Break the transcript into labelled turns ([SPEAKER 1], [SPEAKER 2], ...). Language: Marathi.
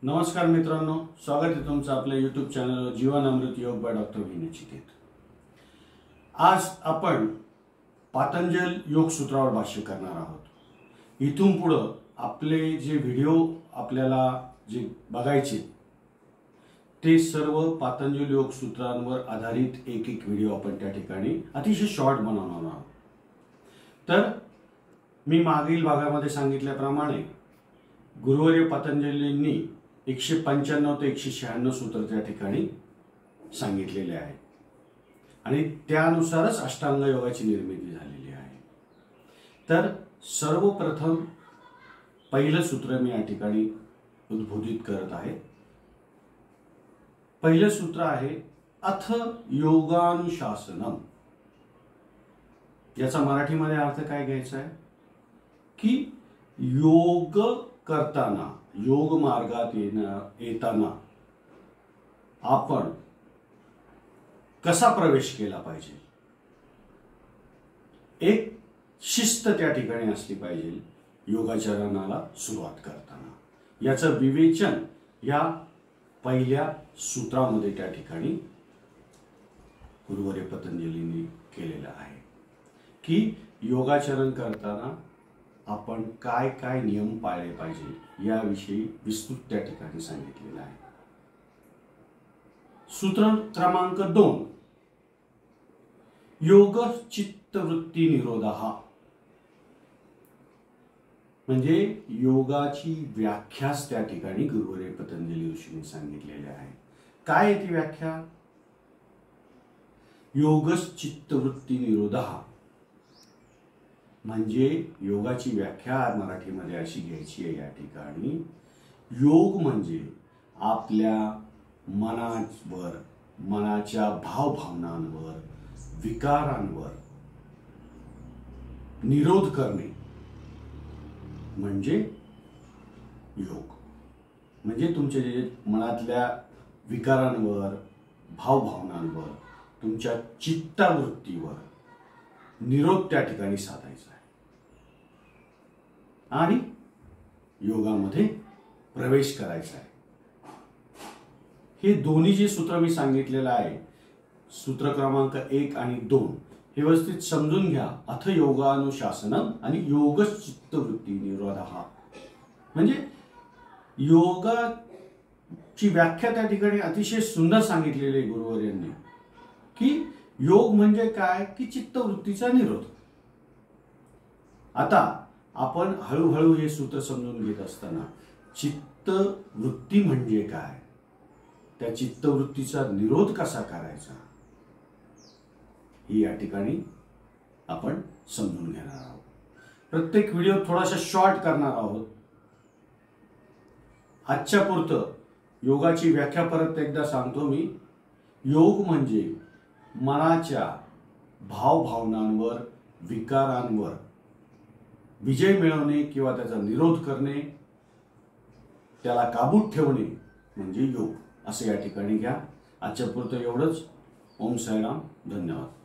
[SPEAKER 1] नमस्कार मित्रांनो, स्वागत आहे तुमचं आपल्या YouTube चॅनलवर जीवन अमृत योग बाय डॉक्टर विनचिकेत। आज आपण पातंजल योग सूत्रावर भाष्य करणार आहोत। इथून पुढे आपले जे व्हिडिओ आपल्याला जे बघायचे ते सर्व पातंजल योग सूत्रांवर आधारित एक एक व्हिडिओ आपण त्या ठिकाणी अतिशय शॉर्ट बनवणार आहोत। तर मी मागील भागामध्ये सांगितल्याप्रमाणे गुरुवर्य पतंजलींनी 195 ते 196 सूत्र त्या ठिकाणी सांगितलेले आहे आणि त्यानुसारच अष्टांग योगाची निर्मिती झालेली आहे। तर सर्वप्रथम पहिलं सूत्र मी या ठिकाणी उद्बोधित करत आहे। पहिलं सूत्र आहे अथ योगानुशासनम। याचा मराठीमध्ये अर्थ काय घ्यायचा आहे की योग करताना, योग मार्गात येताना आपण कसा प्रवेश केला पाहिजे, एक शिस्त त्या ठिकाणी असली पाहिजे योगाचरणाला सुरुवात करताना। याचं विवेचन या पहिल्या सूत्रामध्ये त्या ठिकाणी गुरुवर्य पतंजलींनी केलेलं आहे की योगाचरण करताना आपण काय काय नियम पाळले पाहिजे याविषयी विस्तृत त्या ठिकाणी सांगितलेलं आहे। सूत्र क्रमांक 2 योग चित्तवृत्ती निरोधः, म्हणजे योगाची व्याख्याच त्या ठिकाणी गुरुवर्य पतंजली ऋषींनी सांगितलेली आहे। काय आहे ती व्याख्या? योग चित्तवृत्ती निरोधः म्हणजे योगाची व्याख्या मराठीमध्ये अशी घ्यायची आहे या ठिकाणी। योग म्हणजे आपल्या मनावर, मनाच्या भावभावनांवर, विकारांवर निरोध करणे म्हणजे योग। म्हणजे तुमच्या जे मनातल्या विकारांवर, भावभावनांवर, तुमच्या चित्तवृत्तीवर निरोध त्या ठिकाणी साधायचा आहे आणि योगामध्ये प्रवेश करायचा आहे। हे दोन्ही जे सूत्र मी सांगितलेलं आहे, सूत्र क्रमांक 1 आणि 2, हे व्यवस्थित समजून घ्या। अथ योगानुशासनम आणि योग चित्तवृत्ती निरोधः म्हणजे योगाची व्याख्या त्या ठिकाणी अतिशय सुंदर सांगितलेली आहे गुरुवर्यांनी की योग म्हणजे काय की चित्तवृत्तीचा निरोध। आता आपण हळूहळू हे सूत्र समजून घेत असताना चित्तवृत्ती म्हणजे काय, त्या चित्तवृत्तीचा निरोध कसा करायचा ही या ठिकाणी आपण समजून घेणार आहोत। प्रत्येक व्हिडिओ थोडासा शॉर्ट करणार आहोत। आजच्या पुरतं योगाची व्याख्या परत एकदा सांगतो मी। योग म्हणजे मनाच्या भावभावनांवर, विकारांवर विजय मिळवणे किंवा त्याचा निरोध करणे, त्याला काबूत ठेवणे म्हणजे योग, असे या ठिकाणी घ्या। आजच्या पुरतं एवढंच। ओम साईराम, धन्यवाद।